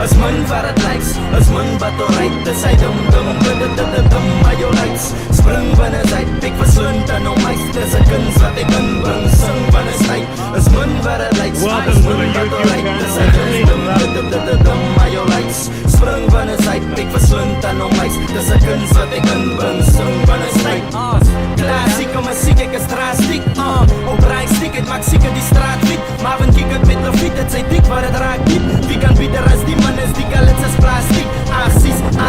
As men waar het lijks, as men wat alright. Dis hy dum, maar jou lights. Spring van een tijd, ik verslind aan om ijs. Dis een kunst wat ik inbring, sing van een stijl. As men waar het lijks, as men wat alright. Dis hy dum, maar jou lights. Spring van een tijd, ik verslind aan om ijs. Dis een kunst wat ik inbring, sing van een stijl. Klassieke muziek, ik is drastiek. Op rijstiek, het maakt zieken die straat fiet. Maar van kiek het met de fiet, het zijn dik waar het raakt diep. Wie kan bieden als die man is, die galets is plastiek.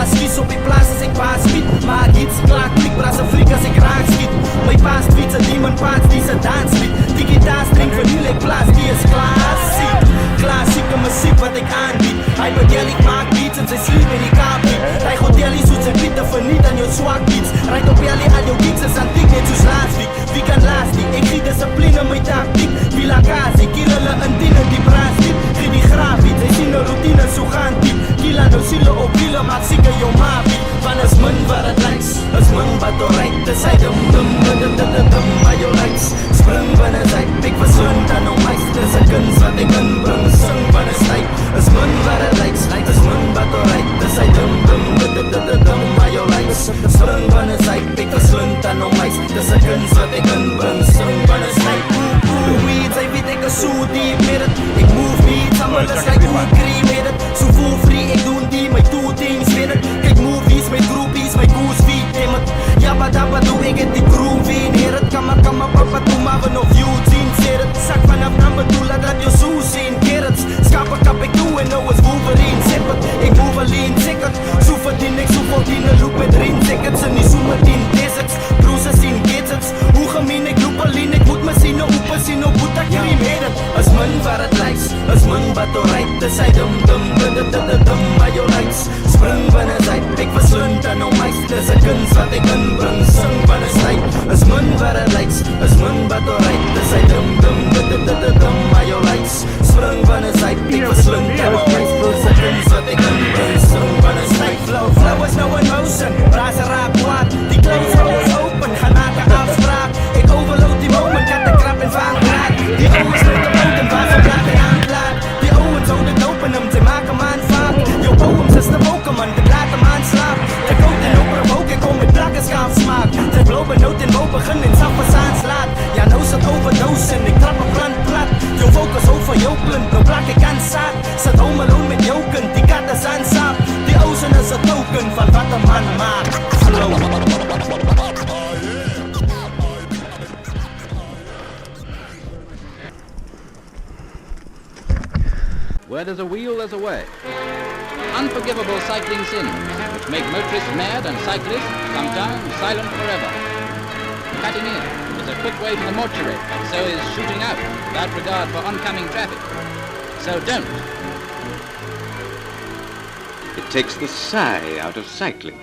Askies op die plaats als ik paas fiet. Maak iets, klaar, klik, braas een freak als ik raak schiet. Mijn paas fiets, een demon paard, die ze dans liet. Die gitaar string verniel ik plaats, die is klassiek. Klassieke muziek wat ik aanbied. Hij bedeel, ik maak beats en zijn sleep in die kaapie. Hij hotel is zoet zijn bieten verniet aan jouw zwak beats. Rijdt op jelly aan jouw gigs en antiek net zoals laatst week. Wie kan laatst die? Ik giet discipline, mijn tactiek. Villa Kazi, kirrelen en dienen die braas diep. Giet die grafiet, hij zien de routine zo gaan diep. Kila no zielen op wielen, maak zieken jouw maapie. Van is men waar het lijks, is men wat alright. Dus hij dum, maar jou lijks. Spring van een tijd, ik verslind aan om ijs. Dus een kunst wat ik inbring, sing van een stijl. Is men waar het lijks, is men wat alright. Dus hij dum, maar jou lijks. Spring van een tijd, ik verslind aan om ijs. Dus een kunst wat ik inbring, sing van een stijl. Weeds, hij weet ik is zo diep met het. Ik move beats, allemaal is like hoe ik cream met het. Zo voel free, ik doe die, mijn two things met het. Kijk movies, mijn groupies, mijn goose feet, neem het. Jabba dabba doe ik het, die groove in, heer het. Kama papa doe maar we nog you zien, zet het. Zak vanaf nummer toe, laat dat je zo zien, carrots. Schapen kap ik toe en nou is Wolverine, zip het. Ik move alleen, zeg het. Zo verdien ik, zo verdien een loop met erin, zeg het. Ze niet zo met in deserts, broers zien gadgets. Hoe gemeen ik loop alleen, ik moet me zien, zien op hoe dat cream heet het. As men waar het lijks, as men wat alright. Dus hij dum, maar jou lijks. Spring van een tijd, ik verslind aan om ijs. Dus een kunst wat ik inbring, sing van een stijl. As men waar het lijks, as men wat alright. Dus hij dum, maar jou lijks. Spring van een tijd, ik verslind aan om ijs. Dus een kunst wat ik inbring, sing van een stijl. Flow is nou in motion, blazen raak kwaad. Die close is open, ga naar de afspraak. Ik overload die moment, kat de krap en vang raak. Die ouders met de boten, waar ze blijft hij aanklaar. Die ouders houden het open, om te maken man vaak. Jouw poems is de Pokémon, de laat hem aanslaap. De koot en open ook, ik kom met blakke schaafsmaak. Zij blowen nood en boven, begin in sappers aanslaat. Ja, nou is het overdosen, ik trap een brand plat. Jouw focus over jouw punt, nou plak ik aan zaad. Zet home alone met joken, die kat is aan saap. Die ozen is het token van wat een man maakt. Flow. Where there's a wheel, there's a way. Unforgivable cycling sins, which make motorists mad and cyclists come down silent forever. Cutting in is a quick way to the mortuary, so is shooting out without regard for oncoming traffic. So don't. It takes the sigh out of cycling.